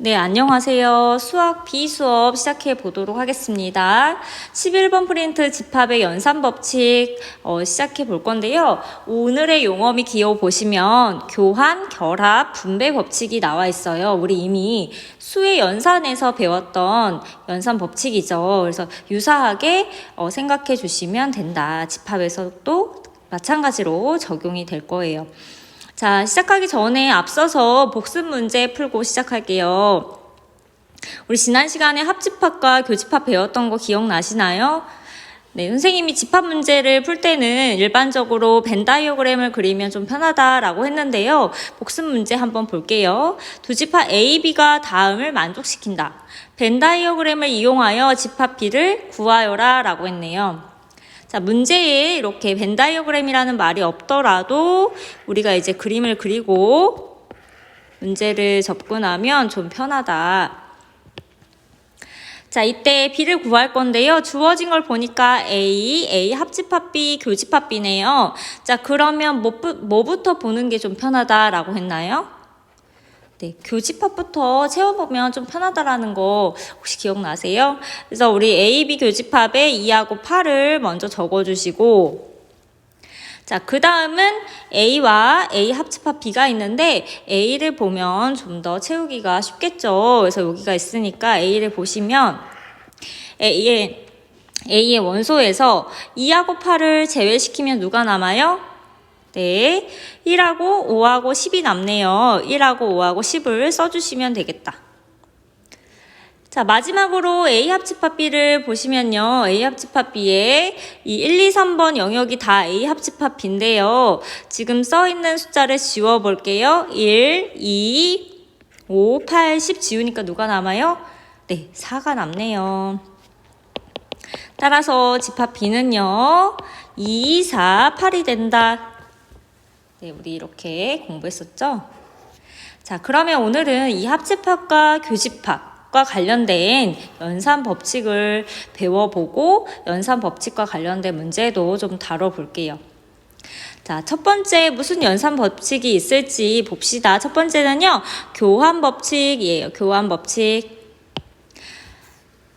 네, 안녕하세요. 수학 B 수업 시작해 보도록 하겠습니다. 11번 프린트 집합의 연산 법칙 시작해 볼 건데요. 오늘의 용어미 기호 보시면 교환, 결합, 분배 법칙이 나와 있어요. 우리 이미 수의 연산에서 배웠던 연산 법칙이죠. 그래서 유사하게 생각해 주시면 된다. 집합에서도 마찬가지로 적용이 될 거예요. 자, 시작하기 전에 앞서서 복습 문제 풀고 시작할게요. 우리 지난 시간에 합집합과 교집합 배웠던 거 기억나시나요? 네, 선생님이 집합 문제를 풀 때는 일반적으로 벤 다이어그램을 그리면 좀 편하다라고 했는데요. 복습 문제 한번 볼게요. 두 집합 A, B가 다음을 만족시킨다. 벤 다이어그램을 이용하여 집합 B를 구하여라 라고 했네요. 자, 문제에 이렇게 벤 다이어그램이라는 말이 없더라도 우리가 이제 그림을 그리고 문제를 접근하면 좀 편하다. 자, 이때 B를 구할 건데요. 주어진 걸 보니까 A 합집합 B, 교집합 B네요. 자, 그러면 뭐부터 보는 게 좀 편하다라고 했나요? 네, 교집합부터 채워보면 좀 편하다라는 거 혹시 기억나세요? 그래서 우리 A, B 교집합에 2하고 8을 먼저 적어주시고, 자, 그 다음은 A와 A 합집합 B가 있는데 A를 보면 좀 더 채우기가 쉽겠죠. 그래서 여기가 있으니까 A를 보시면 A의 원소에서 2하고 8을 제외시키면 누가 남아요? 네, 1하고 5하고 10이 남네요. 1하고 5하고 10을 써주시면 되겠다. 자, 마지막으로 A 합집합 B를 보시면요. A 합집합 B에 이 1, 2, 3번 영역이 다 A 합집합 B인데요. 지금 써있는 숫자를 지워볼게요. 1, 2, 5, 8, 10 지우니까 누가 남아요? 네, 4가 남네요. 따라서 집합 B는요. 2, 4, 8이 된다. 네, 우리 이렇게 공부했었죠? 자, 그러면 오늘은 이 합집합과 교집합과 관련된 연산 법칙을 배워보고 연산 법칙과 관련된 문제도 좀 다뤄볼게요. 자, 첫 번째 무슨 연산 법칙이 있을지 봅시다. 첫 번째는요, 교환 법칙이에요. 교환 법칙.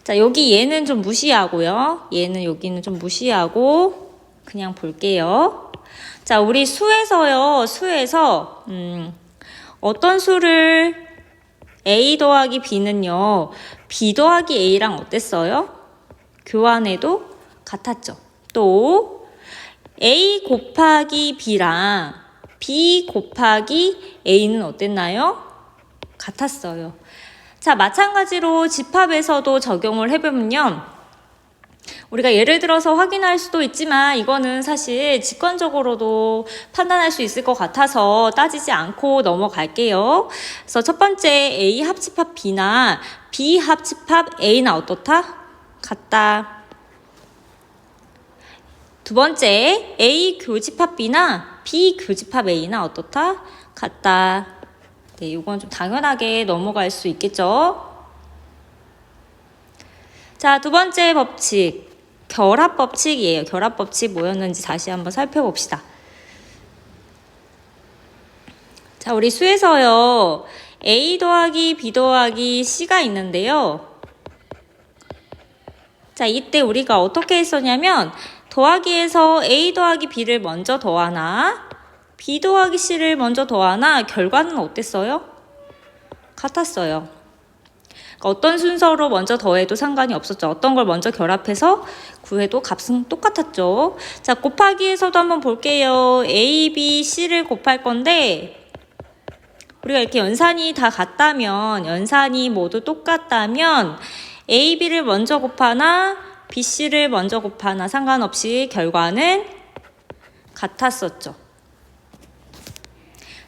자, 여기 얘는 좀 무시하고요. 얘는 여기는 좀 무시하고 그냥 볼게요. 자, 우리 수에서 어떤 수를 A 더하기 B는요, B 더하기 A랑 어땠어요? 교환해도 같았죠. 또 A 곱하기 B랑 B 곱하기 A는 어땠나요? 같았어요. 자, 마찬가지로 집합에서도 적용을 해보면요, 우리가 예를 들어서 확인할 수도 있지만 이거는 사실 직관적으로도 판단할 수 있을 것 같아서 따지지 않고 넘어갈게요. 그래서 첫 번째 A 합집합 B나 B 합집합 A는 어떻다? 같다. 두 번째 A 교집합 B나 B 교집합 A는 어떻다? 같다. 네, 이건 좀 당연하게 넘어갈 수 있겠죠. 자, 두 번째 법칙, 결합 법칙이에요. 결합 법칙 뭐였는지 다시 한번 살펴봅시다. 자, 우리 수에서요, A 더하기 B 더하기 C가 있는데요. 자, 이때 우리가 어떻게 했었냐면 더하기에서 A 더하기 B를 먼저 더하나 B 더하기 C를 먼저 더하나 결과는 어땠어요? 같았어요. 어떤 순서로 먼저 더해도 상관이 없었죠. 어떤 걸 먼저 결합해서 구해도 값은 똑같았죠. 자, 곱하기에서도 한번 볼게요. A, B, C를 곱할 건데 우리가 이렇게 연산이 다 같다면, 연산이 모두 똑같다면 A, B를 먼저 곱하나 B, C를 먼저 곱하나 상관없이 결과는 같았었죠.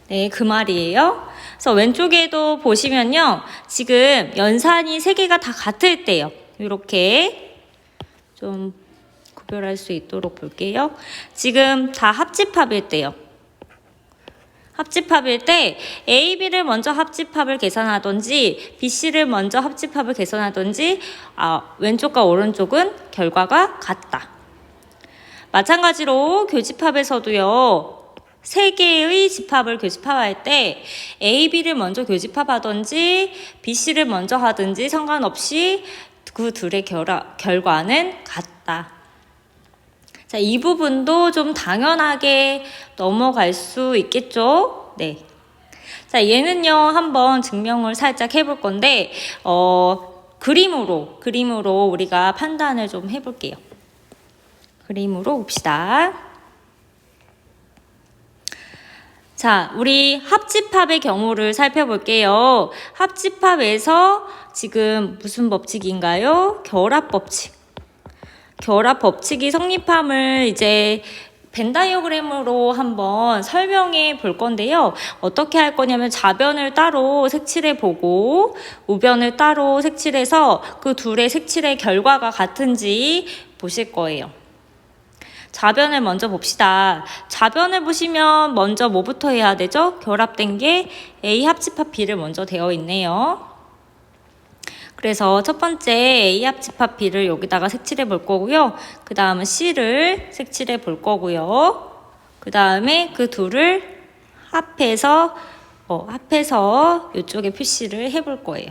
네, 그 말이에요. 그래서 왼쪽에도 보시면요, 지금 연산이 3개가 다 같을 때요. 이렇게 좀 구별할 수 있도록 볼게요. 지금 다 합집합일 때요. 합집합일 때 A, B를 먼저 합집합을 계산하든지 B, C를 먼저 합집합을 계산하든지 왼쪽과 오른쪽은 결과가 같다. 마찬가지로 교집합에서도요. 세 개의 집합을 교집합할 때 A, B를 먼저 교집합하든지 B, C를 먼저 하든지 상관없이 그 둘의 결과는 같다. 자, 이 부분도 좀 당연하게 넘어갈 수 있겠죠? 네. 자, 얘는요, 한번 증명을 살짝 해볼 건데, 그림으로 우리가 판단을 좀 해볼게요. 그림으로 봅시다. 자, 우리 합집합의 경우를 살펴볼게요. 합집합에서 지금 무슨 법칙인가요? 결합법칙. 결합법칙이 성립함을 이제 벤 다이어그램으로 한번 설명해 볼 건데요. 어떻게 할 거냐면 좌변을 따로 색칠해 보고 우변을 따로 색칠해서 그 둘의 색칠의 결과가 같은지 보실 거예요. 좌변을 먼저 봅시다. 좌변을 보시면 먼저 뭐부터 해야 되죠? 결합된 게 A 합집합 B를 먼저 되어 있네요. 그래서 첫 번째 A 합집합 B를 여기다가 색칠해 볼 거고요. 그 다음은 C를 색칠해 볼 거고요. 그 다음에 그 둘을 합해서 이쪽에 표시를 해 볼 거예요.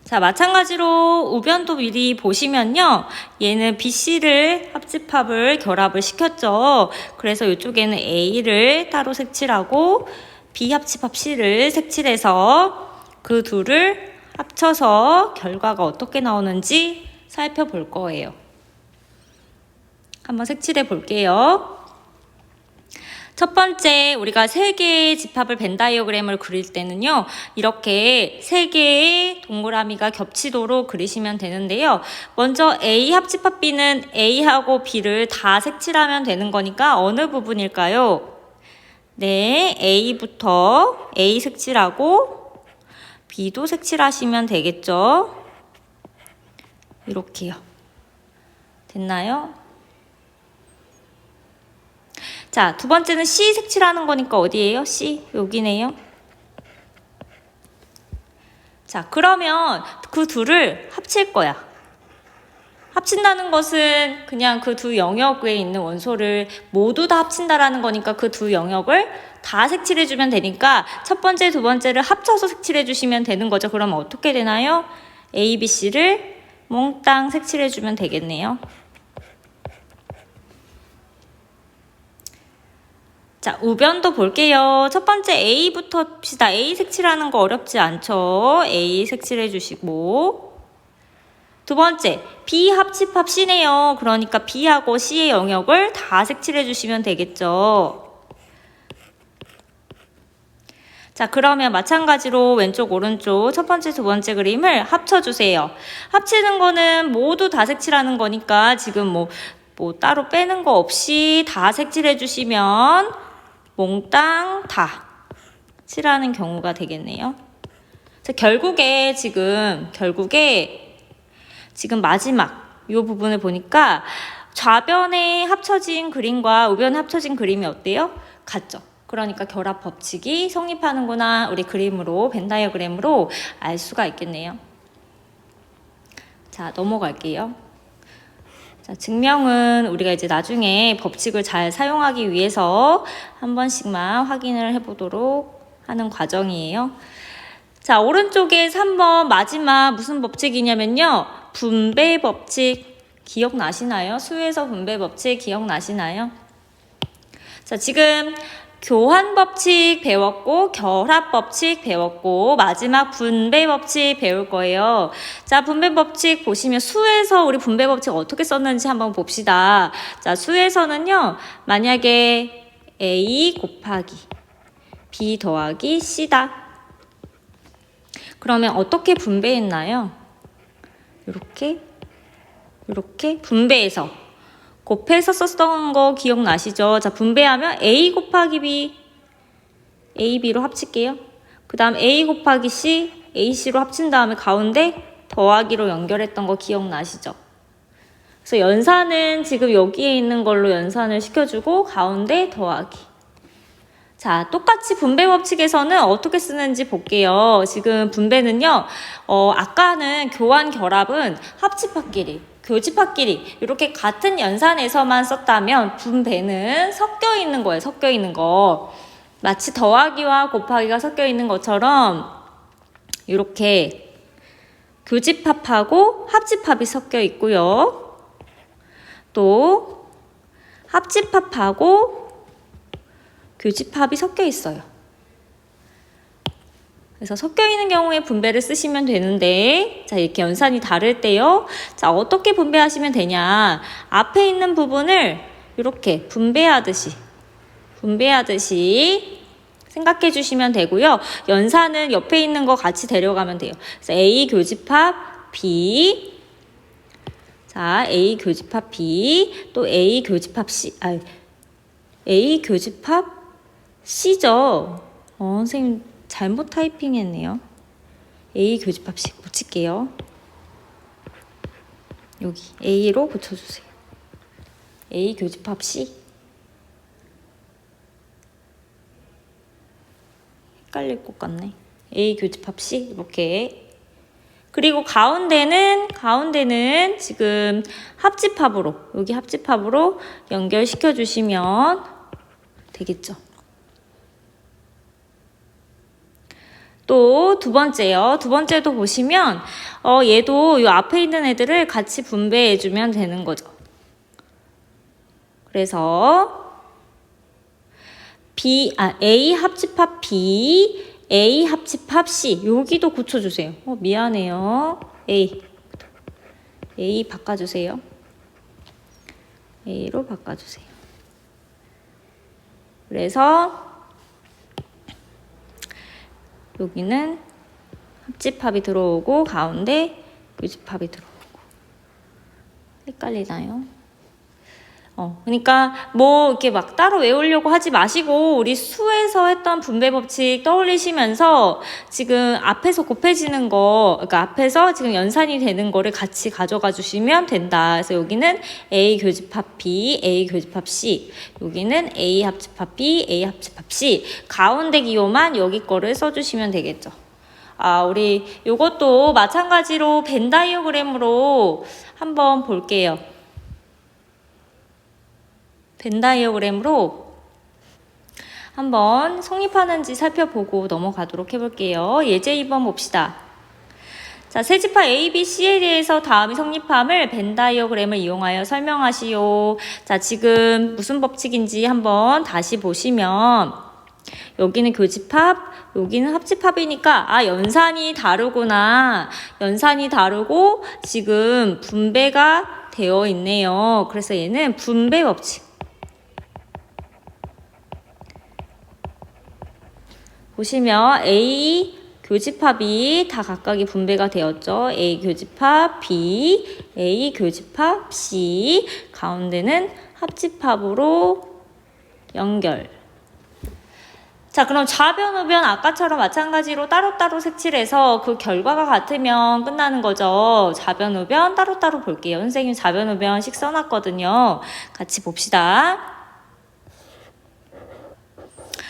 자, 마찬가지로 우변도 미리 보시면요. 얘는 BC를 합집합을 결합을 시켰죠. 그래서 이쪽에는 A를 따로 색칠하고 B 합집합 C를 색칠해서 그 둘을 합쳐서 결과가 어떻게 나오는지 살펴볼 거예요. 한번 색칠해 볼게요. 첫 번째, 우리가 세 개의 집합을 벤 다이어그램을 그릴 때는요, 이렇게 세 개의 동그라미가 겹치도록 그리시면 되는데요. 먼저 A 합집합 B는 A하고 B를 다 색칠하면 되는 거니까 어느 부분일까요? 네, A부터 A 색칠하고 B도 색칠하시면 되겠죠. 이렇게요. 됐나요? 자, 두 번째는 C 색칠하는 거니까 어디예요? C, 여기네요. 자, 그러면 그 둘을 합칠 거야. 합친다는 것은 그냥 그 두 영역에 있는 원소를 모두 다 합친다라는 거니까 그 두 영역을 다 색칠해주면 되니까 첫 번째, 두 번째를 합쳐서 색칠해주시면 되는 거죠. 그럼 어떻게 되나요? A, B, C를 몽땅 색칠해주면 되겠네요. 자, 우변도 볼게요. 첫 번째 A부터 봅시다. A 색칠하는 거 어렵지 않죠? A 색칠해 주시고. 두 번째, B 합집합 C네요. 그러니까 B하고 C의 영역을 다 색칠해 주시면 되겠죠. 자, 그러면 마찬가지로 왼쪽, 오른쪽 첫 번째, 두 번째 그림을 합쳐주세요. 합치는 거는 모두 다 색칠하는 거니까 지금 뭐 따로 빼는 거 없이 다 색칠해 주시면 몽땅 다 칠하는 경우가 되겠네요. 자, 결국에 지금 마지막 이 부분을 보니까 좌변에 합쳐진 그림과 우변에 합쳐진 그림이 어때요? 같죠? 그러니까 결합 법칙이 성립하는구나 우리 그림으로 벤 다이어그램으로 알 수가 있겠네요. 자, 넘어갈게요. 자, 증명은 우리가 이제 나중에 법칙을 잘 사용하기 위해서 한 번씩만 확인을 해보도록 하는 과정이에요. 자, 오른쪽에 3번 마지막 무슨 법칙이냐면요. 분배 법칙 기억나시나요? 수에서 분배 법칙 기억나시나요? 자, 지금 교환 법칙 배웠고 결합 법칙 배웠고 마지막 분배 법칙 배울 거예요. 자, 분배 법칙 보시면 수에서 우리 분배 법칙 어떻게 썼는지 한번 봅시다. 자, 수에서는요. 만약에 A 곱하기 B 더하기 C다. 그러면 어떻게 분배했나요? 이렇게 분배해서 곱해서 썼던 거 기억나시죠? 자, 분배하면 A 곱하기 B, A, B로 합칠게요. 그 다음 A 곱하기 C, A, C로 합친 다음에 가운데 더하기로 연결했던 거 기억나시죠? 그래서 연산은 지금 여기에 있는 걸로 연산을 시켜주고 가운데 더하기. 자, 똑같이 분배 법칙에서는 어떻게 쓰는지 볼게요. 지금 분배는요, 아까는 교환 결합은 합집합끼리 교집합끼리 이렇게 같은 연산에서만 썼다면 분배는 섞여 있는 거예요. 섞여 있는 거. 마치 더하기와 곱하기가 섞여 있는 것처럼 이렇게 교집합하고 합집합이 섞여 있고요. 또 합집합하고 교집합이 섞여 있어요. 그래서 섞여 있는 경우에 분배를 쓰시면 되는데, 자, 이렇게 연산이 다를 때요. 자, 어떻게 분배하시면 되냐. 앞에 있는 부분을 이렇게 분배하듯이 생각해 주시면 되고요. 연산은 옆에 있는 거 같이 데려가면 돼요. 그래서 A 교집합 B. 자, A 교집합 B. 또 A 교집합 C. A 교집합 C죠. 선생님 잘못 타이핑했네요. A 교집합 C 붙일게요. 여기 A로 붙여주세요. A 교집합 C. 헷갈릴 것 같네. A 교집합 C 이렇게. 그리고 가운데는 지금 합집합으로, 여기 합집합으로 연결시켜 주시면 되겠죠. 또 두 번째요. 두 번째도 보시면 얘도 이 앞에 있는 애들을 같이 분배해 주면 되는 거죠. 그래서 A 합집합 B, A 합집합 C. 여기도 고쳐주세요. 미안해요. A 바꿔주세요. A로 바꿔주세요. 그래서 여기는 합집합이 들어오고 가운데 교집합이 들어오고. 헷갈리나요? 그러니까 뭐 이렇게 막 따로 외우려고 하지 마시고 우리 수에서 했던 분배 법칙 떠올리시면서 지금 앞에서 곱해지는 거, 그러니까 앞에서 지금 연산이 되는 거를 같이 가져가 주시면 된다. 그래서 여기는 A 교집합 B, A 교집합 C. 여기는 A 합집합 B, A 합집합 C. 가운데 기호만 여기 거를 써주시면 되겠죠. 우리 요것도 마찬가지로 벤 다이어그램으로 한번 볼게요. 벤 다이어그램으로 한번 성립하는지 살펴보고 넘어가도록 해볼게요. 예제 2번 봅시다. 자, 세집합 A, B, C에 대해서 다음이 성립함을 벤 다이어그램을 이용하여 설명하시오. 자, 지금 무슨 법칙인지 한번 다시 보시면 여기는 교집합, 여기는 합집합이니까 연산이 다르구나. 연산이 다르고 지금 분배가 되어 있네요. 그래서 얘는 분배 법칙. 보시면 A 교집합이 다 각각이 분배가 되었죠. A 교집합 B, A 교집합 C. 가운데는 합집합으로 연결. 자, 그럼 좌변, 우변 아까처럼 마찬가지로 따로따로 색칠해서 그 결과가 같으면 끝나는 거죠. 좌변, 우변 따로따로 볼게요. 선생님 좌변, 우변씩 써놨거든요. 같이 봅시다.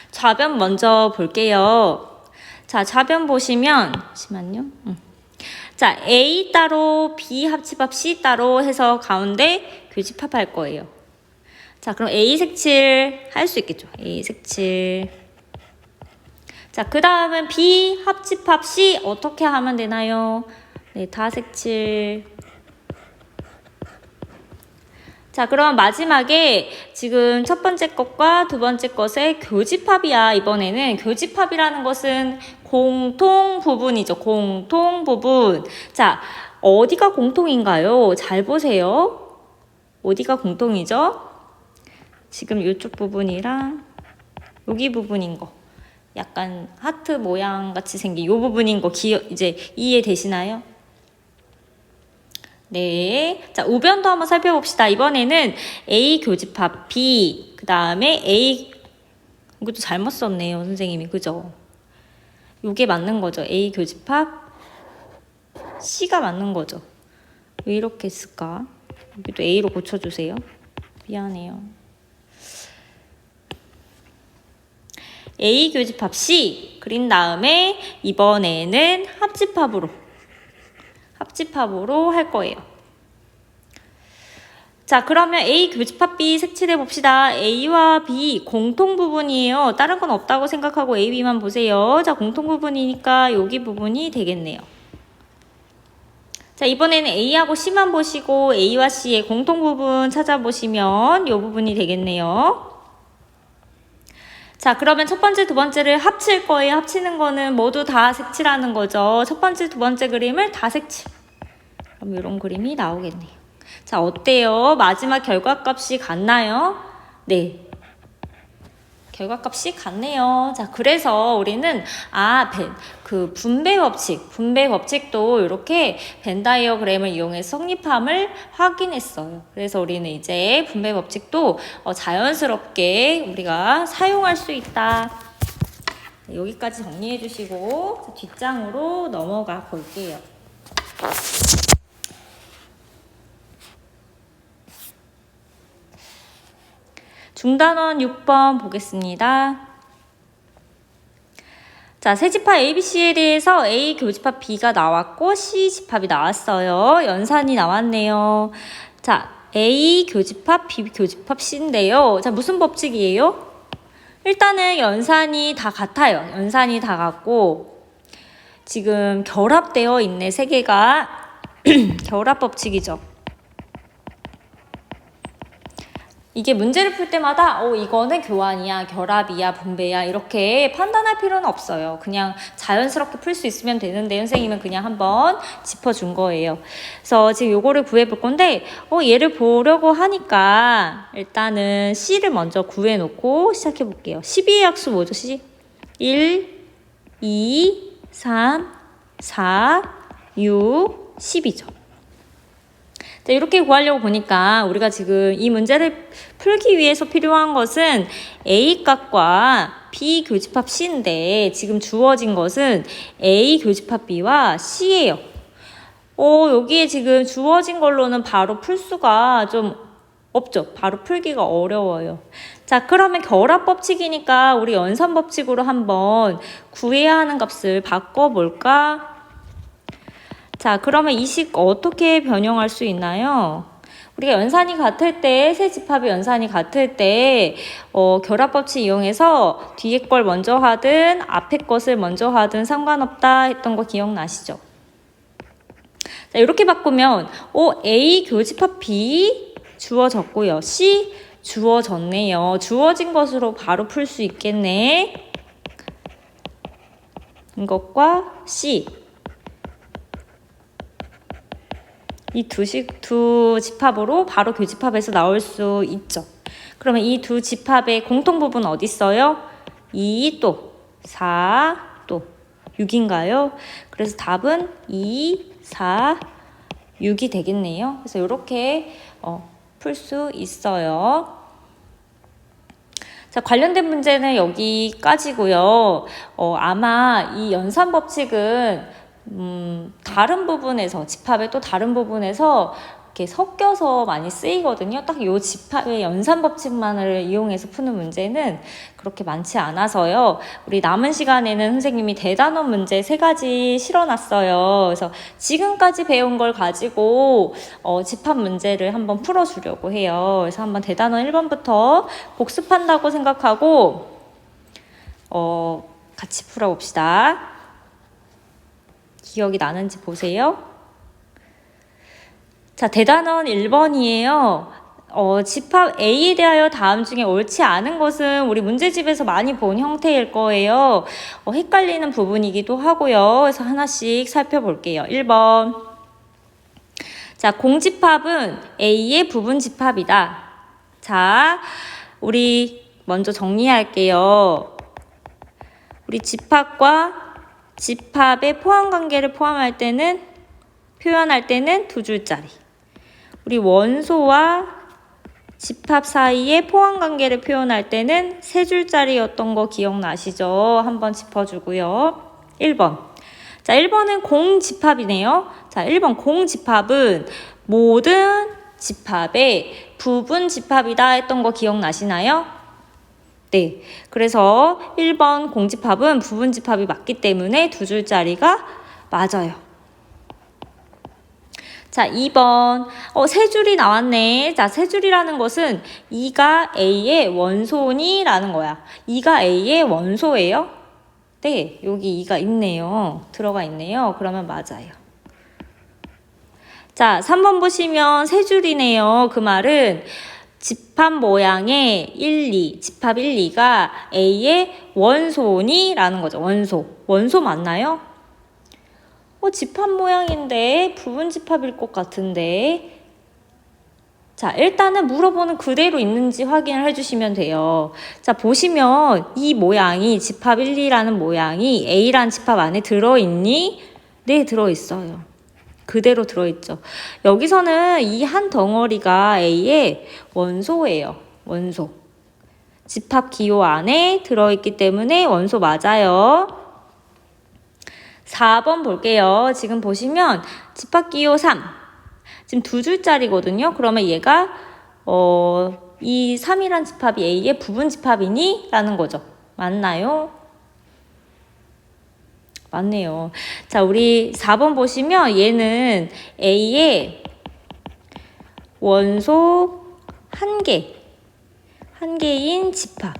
좌변 먼저 볼게요. 자, 좌변 보시면, 잠시만요. 자, A 따로, B 합집합 C 따로 해서 가운데 교집합 할 거예요. 자, 그럼 A 색칠 할 수 있겠죠. A 색칠. 자, 그 다음은 B 합집합 C 어떻게 하면 되나요? 네, 다 색칠. 자, 그럼 마지막에 지금 첫 번째 것과 두 번째 것의 교집합이야. 이번에는 교집합이라는 것은 공통 부분이죠. 공통 부분. 자, 어디가 공통인가요? 잘 보세요. 어디가 공통이죠? 지금 이쪽 부분이랑 여기 부분인 거. 약간 하트 모양 같이 생긴 이 부분인 거 이제 이해되시나요? 네. 자, 우변도 한번 살펴봅시다. 이번에는 A 교집합 B, 그 다음에 A, 이것도 잘못 썼네요, 선생님이. 그죠? 요게 맞는 거죠. A 교집합 C가 맞는 거죠. 왜 이렇게 했을까? 여기도 A로 고쳐주세요. 미안해요. A 교집합 C 그린 다음에 이번에는 합집합으로 할 거예요. 자, 그러면 A 교집합 B 색칠해 봅시다. A와 B 공통 부분이에요. 다른 건 없다고 생각하고 A, B만 보세요. 자, 공통 부분이니까 여기 부분이 되겠네요. 자, 이번에는 A하고 C만 보시고 A와 C의 공통 부분 찾아보시면 이 부분이 되겠네요. 자, 그러면 첫 번째, 두 번째를 합칠 거예요. 합치는 거는 모두 다 색칠하는 거죠. 첫 번째, 두 번째 그림을 다 색칠. 그럼 이런 그림이 나오겠네요. 자, 어때요? 마지막 결과값이 같나요? 네. 결과값이 같네요. 자, 그래서 우리는 분배 법칙도 이렇게 벤 다이어그램을 이용해서 성립함을 확인했어요. 그래서 우리는 이제 분배 법칙도 자연스럽게 우리가 사용할 수 있다. 여기까지 정리해 주시고 뒷장으로 넘어가 볼게요. 중단원 6번 보겠습니다. 자, 세 집합 ABC에 대해서 A 교집합 B가 나왔고 C 집합이 나왔어요. 연산이 나왔네요. 자, A 교집합 B 교집합 C인데요. 자, 무슨 법칙이에요? 일단은 연산이 다 같아요. 연산이 다 같고 지금 결합되어 있네, 세 개가. 결합 법칙이죠. 이게 문제를 풀 때마다 이거는 교환이야, 결합이야, 분배야 이렇게 판단할 필요는 없어요. 그냥 자연스럽게 풀 수 있으면 되는데 선생님은 그냥 한번 짚어준 거예요. 그래서 지금 요거를 구해볼 건데 얘를 보려고 하니까 일단은 C를 먼저 구해놓고 시작해 볼게요. 12의 약수 뭐죠? 1, 2, 3, 4, 6, 10이죠. 자, 이렇게 구하려고 보니까 우리가 지금 이 문제를 풀기 위해서 필요한 것은 A 값과 B 교집합 C인데 지금 주어진 것은 A 교집합 B와 C예요. 여기에 지금 주어진 걸로는 바로 풀 수가 좀 없죠. 바로 풀기가 어려워요. 자, 그러면 결합 법칙이니까 우리 연산 법칙으로 한번 구해야 하는 값을 바꿔볼까? 자, 그러면 이 식 어떻게 변형할 수 있나요? 우리가 연산이 같을 때, 세 집합의 연산이 같을 때 결합 법칙 이용해서 뒤에 걸 먼저 하든 앞에 것을 먼저 하든 상관없다 했던 거 기억나시죠? 자, 이렇게 바꾸면 A 교집합 B 주어졌고요. C 주어졌네요. 주어진 것으로 바로 풀 수 있겠네. 이것과 C. 이 두 집합으로 바로 교집합에서 나올 수 있죠. 그러면 이 두 집합의 공통 부분 어디 있어요? 2 또 4 또 6인가요? 그래서 답은 2, 4, 6이 되겠네요. 그래서 이렇게 풀 수 있어요. 자, 관련된 문제는 여기까지고요. 아마 이 연산 법칙은 다른 부분에서 집합의 또 다른 부분에서 이렇게 섞여서 많이 쓰이거든요. 딱 이 집합의 연산 법칙만을 이용해서 푸는 문제는 그렇게 많지 않아서요. 우리 남은 시간에는 선생님이 대단원 문제 3가지 실어놨어요. 그래서 지금까지 배운 걸 가지고 집합 문제를 한번 풀어주려고 해요. 그래서 한번 대단원 1번부터 복습한다고 생각하고 같이 풀어봅시다. 기억이 나는지 보세요. 자, 대단원 1번이에요. 집합 A에 대하여 다음 중에 옳지 않은 것은 우리 문제집에서 많이 본 형태일 거예요. 헷갈리는 부분이기도 하고요. 그래서 하나씩 살펴볼게요. 1번. 자, 공집합은 A의 부분집합이다. 자, 우리 먼저 정리할게요. 우리 집합과 집합의 포함관계를 표현할 때는 2줄짜리. 우리 원소와 집합 사이의 포함관계를 표현할 때는 3줄짜리였던 거 기억나시죠? 한번 짚어주고요. 1번. 자, 1번은 공집합이네요. 자, 1번 공집합은 모든 집합의 부분집합이다 했던 거 기억나시나요? 네, 그래서 1번 공집합은 부분집합이 맞기 때문에 2줄짜리가 맞아요. 자, 2번. 세 줄이 나왔네. 자, 세 줄이라는 것은 2가 A의 원소니? 라는 거야. 2가 A의 원소예요? 네, 여기 2가 있네요. 들어가 있네요. 그러면 맞아요. 자, 3번 보시면 세 줄이네요. 그 말은 집합 모양의 1, 2, 집합 1, 2가 A의 원소니? 라는 거죠. 원소. 원소 맞나요? 집합 모양인데 부분 집합일 것 같은데. 자, 일단은 물어보는 그대로 있는지 확인을 해주시면 돼요. 자, 보시면 이 모양이 집합 1, 2라는 모양이 A라는 집합 안에 들어있니? 네, 들어있어요. 그대로 들어있죠. 여기서는 이 한 덩어리가 A의 원소예요. 원소. 집합 기호 안에 들어있기 때문에 원소 맞아요. 4번 볼게요. 지금 보시면 집합 기호 3. 지금 두 줄짜리거든요. 그러면 얘가 이 3이란 집합이 A의 부분 집합이니? 라는 거죠. 맞나요? 맞네요. 자, 우리 4번 보시면 얘는 A의 원소 한 개인 집합이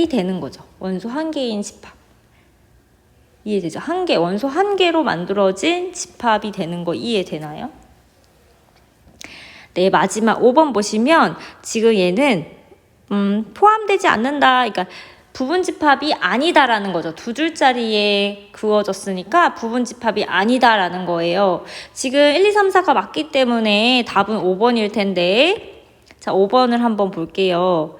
되는 거죠. 원소 한 개인 집합. 이해되죠? 원소 한 개로 만들어진 집합이 되는 거 이해되나요? 네, 마지막 5번 보시면 지금 얘는 포함되지 않는다. 그러니까 부분 집합이 아니다라는 거죠. 두 줄짜리에 그어졌으니까 부분 집합이 아니다라는 거예요. 지금 1, 2, 3, 4가 맞기 때문에 답은 5번일 텐데. 자, 5번을 한번 볼게요.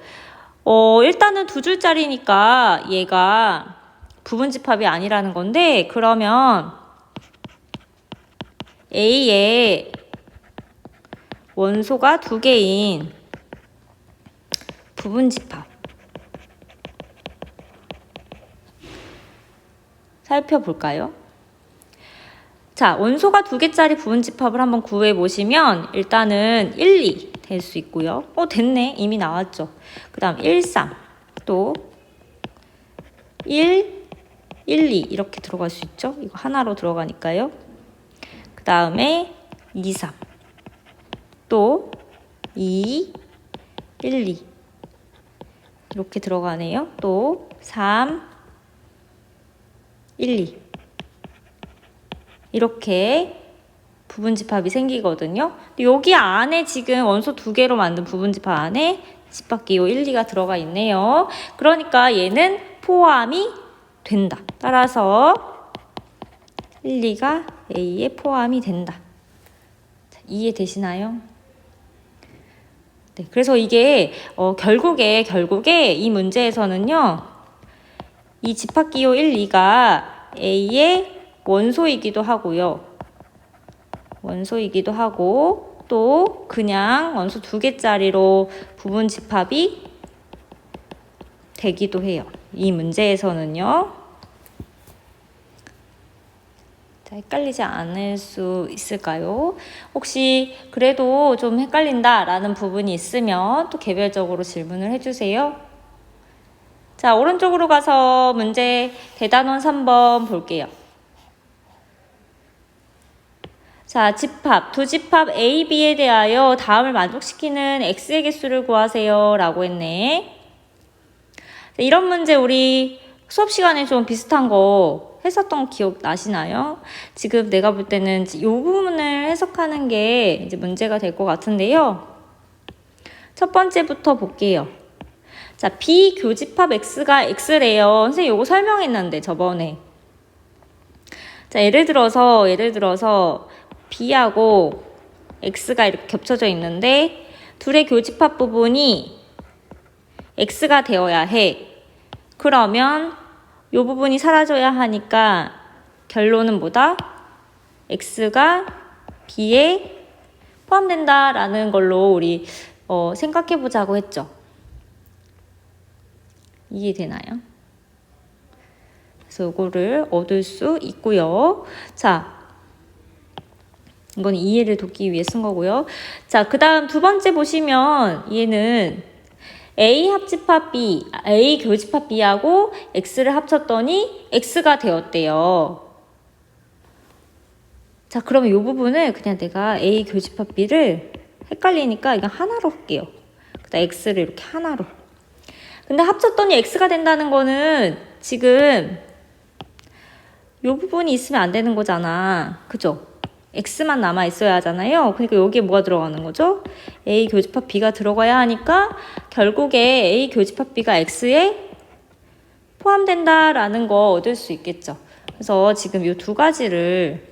일단은 두 줄짜리니까 얘가 부분 집합이 아니라는 건데, 그러면 A의 원소가 두 개인 부분 집합 살펴볼까요? 자, 원소가 두 개짜리 부분 집합을 한번 구해 보시면 일단은 1, 2 될 수 있고요. 됐네. 이미 나왔죠. 그 다음 1, 3 또 1, 1, 2 이렇게 들어갈 수 있죠. 이거 하나로 들어가니까요. 그 다음에 2, 3 또 2, 1, 2 이렇게 들어가네요. 또 3, 1, 2 이렇게 부분 집합이 생기거든요. 여기 안에 지금 원소 두 개로 만든 부분 집합 안에 집합 기호 1, 2가 들어가 있네요. 그러니까 얘는 포함이 된다. 따라서 1, 2가 A에 포함이 된다. 자, 이해되시나요? 네, 그래서 이게 결국에 이 문제에서는요. 이 집합 기호 1, 2가 A의 원소이기도 하고요. 원소이기도 하고 또 그냥 원소 두 개짜리로 부분 집합이 되기도 해요. 이 문제에서는요. 자, 헷갈리지 않을 수 있을까요? 혹시 그래도 좀 헷갈린다라는 부분이 있으면 또 개별적으로 질문을 해주세요. 자, 오른쪽으로 가서 문제 대단원 3번 볼게요. 자, 집합, 두 집합 A, B에 대하여 다음을 만족시키는 X의 개수를 구하세요 라고 했네. 이런 문제 우리 수업 시간에 좀 비슷한 거 했었던 기억 나시나요? 지금 내가 볼 때는 이 부분을 해석하는 게 이제 문제가 될 것 같은데요. 첫 번째부터 볼게요. 자, 비교집합 X가 X래요. 선생님 이거 설명했는데 저번에. 자, 예를 들어서 B하고 X가 이렇게 겹쳐져 있는데 둘의 교집합 부분이 X가 되어야 해. 그러면 이 부분이 사라져야 하니까 결론은 뭐다? X가 B에 포함된다라는 걸로 우리 생각해 보자고 했죠. 이해되나요? 그래서 이거를 얻을 수 있고요. 자, 이건 이해를 돕기 위해 쓴 거고요. 자, 그 다음 두 번째 보시면 얘는 A 합집합 B, A 교집합 B하고 X를 합쳤더니 X가 되었대요. 자, 그러면 이 부분을 그냥 내가 A 교집합 B를 헷갈리니까 이건 하나로 할게요. 그다음 X를 이렇게 하나로. 근데 합쳤더니 X가 된다는 거는 지금 이 부분이 있으면 안 되는 거잖아. 그죠? X만 남아 있어야 하잖아요. 그러니까 여기에 뭐가 들어가는 거죠? A 교집합 B가 들어가야 하니까 결국에 A 교집합 B가 X에 포함된다라는 거 얻을 수 있겠죠. 그래서 지금 이 두 가지를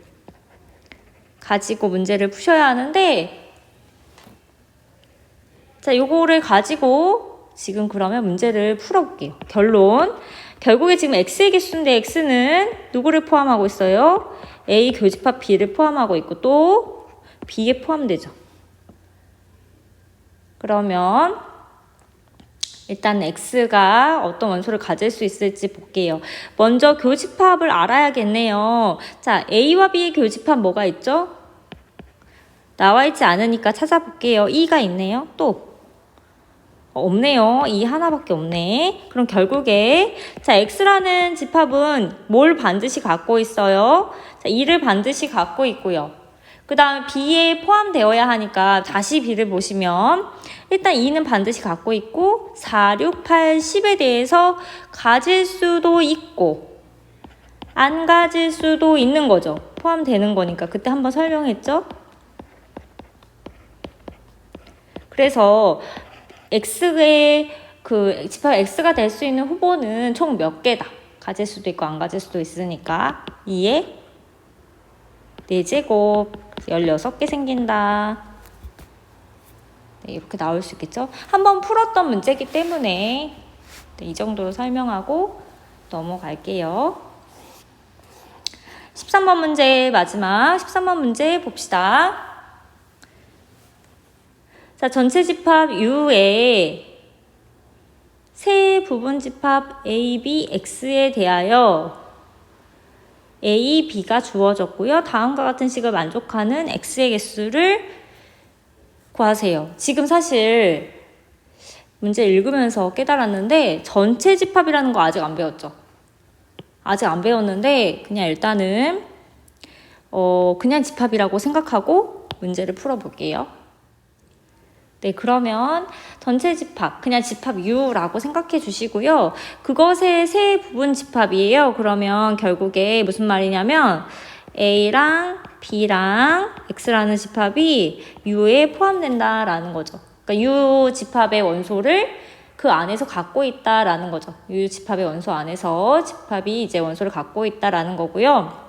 가지고 문제를 푸셔야 하는데, 자, 요거를 가지고 지금 그러면 문제를 풀어볼게요. 결국에 지금 X의 개수인데 X는 누구를 포함하고 있어요? A 교집합 B를 포함하고 있고 또 B에 포함되죠. 그러면 일단 X가 어떤 원소를 가질 수 있을지 볼게요. 먼저 교집합을 알아야겠네요. 자, A와 B의 교집합 뭐가 있죠? 나와 있지 않으니까 찾아볼게요. 2가 있네요. 또 없네요. 2 하나밖에 없네. 그럼 결국에 자, X라는 집합은 뭘 반드시 갖고 있어요? 자, 2를 반드시 갖고 있고요. 그 다음 B에 포함되어야 하니까 다시 B를 보시면 일단 2는 반드시 갖고 있고 4, 6, 8, 10에 대해서 가질 수도 있고 안 가질 수도 있는 거죠. 포함되는 거니까. 그때 한번 설명했죠? 그래서 X의 그 집합 X가 될 수 있는 후보는 총 몇 개다. 가질 수도 있고 안 가질 수도 있으니까 2에 4제곱 16개 생긴다. 네, 이렇게 나올 수 있겠죠? 한번 풀었던 문제이기 때문에 네, 이 정도로 설명하고 넘어갈게요. 13번 문제 마지막 13번 문제 봅시다. 자, 전체 집합 U의 세 부분 집합 A, B, X에 대하여 A, B가 주어졌고요. 다음과 같은 식을 만족하는 X의 개수를 구하세요. 지금 사실 문제 읽으면서 깨달았는데 전체 집합이라는 거 아직 안 배웠죠? 아직 안 배웠는데 그냥 일단은 그냥 집합이라고 생각하고 문제를 풀어볼게요. 네, 그러면 전체 집합, 그냥 집합 U라고 생각해 주시고요. 그것의 세 부분 집합이에요. 그러면 결국에 무슨 말이냐면 A랑 B랑 X라는 집합이 U에 포함된다라는 거죠. 그러니까 U 집합의 원소를 그 안에서 갖고 있다라는 거죠. U 집합의 원소 안에서 집합이 이제 원소를 갖고 있다라는 거고요.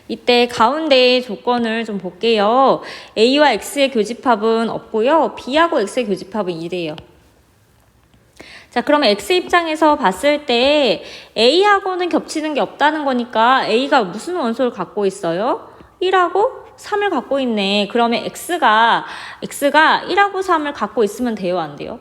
이때 가운데의 조건을 좀 볼게요. A와 X의 교집합은 없고요. B하고 X의 교집합은 2래요. 자, 그러면 X 입장에서 봤을 때 A하고는 겹치는 게 없다는 거니까 A가 무슨 원소를 갖고 있어요? 1하고 3을 갖고 있네. 그러면 X가 1하고 3을 갖고 있으면 돼요? 안 돼요?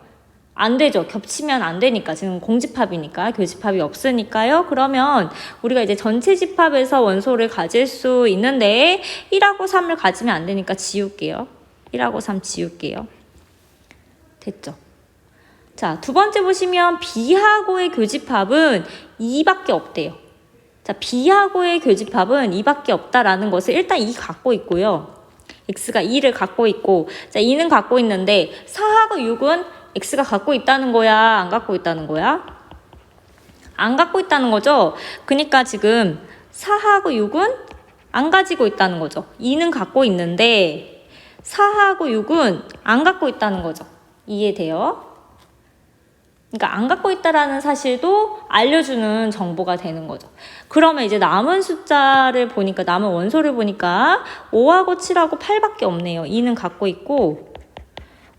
안 되죠. 겹치면 안 되니까. 지금 공집합이니까 교집합이 없으니까요. 그러면 우리가 이제 전체 집합에서 원소를 가질 수 있는데 1하고 3을 가지면 안 되니까 지울게요. 1하고 3 지울게요. 됐죠? 자, 두 번째 보시면 B하고의 교집합은 2밖에 없대요. 자, B하고의 교집합은 2밖에 없다라는 것을 일단 2 갖고 있고요. X가 2를 갖고 있고, 자, 2는 갖고 있는데 4하고 6은 X가 갖고 있다는 거야? 안 갖고 있다는 거야? 안 갖고 있다는 거죠? 그러니까 지금 4하고 6은 안 가지고 있다는 거죠. 2는 갖고 있는데 4하고 6은 안 갖고 있다는 거죠. 이해돼요? 그러니까 안 갖고 있다라는 사실도 알려주는 정보가 되는 거죠. 그러면 이제 남은 숫자를 보니까, 남은 원소를 보니까 5하고 7하고 8밖에 없네요. 2는 갖고 있고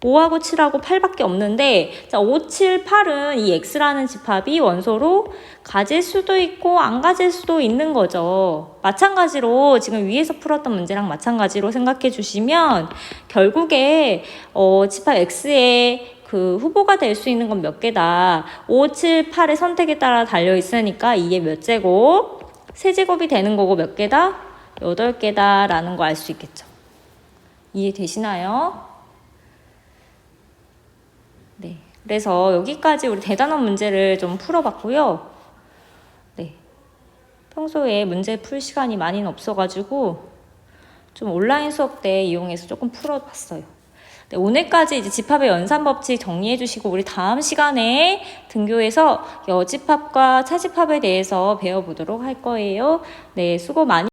5하고 7하고 8밖에 없는데, 자, 5, 7, 8은 이 X라는 집합이 원소로 가질 수도 있고 안 가질 수도 있는 거죠. 마찬가지로 지금 위에서 풀었던 문제랑 마찬가지로 생각해 주시면 결국에 집합 X의 그 후보가 될 수 있는 건 몇 개다. 5, 7, 8의 선택에 따라 달려 있으니까 이게 몇 제곱? 세제곱이 되는 거고 몇 개다? 8개다 라는 거 알 수 있겠죠. 이해되시나요? 네. 그래서 여기까지 우리 대단원 문제를 좀 풀어봤고요. 네. 평소에 문제 풀 시간이 많이는 없어가지고 좀 온라인 수업 때 이용해서 조금 풀어봤어요. 네, 오늘까지 이제 집합의 연산 법칙 정리해 주시고 우리 다음 시간에 등교해서 여집합과 차집합에 대해서 배워보도록 할 거예요. 네, 수고 많이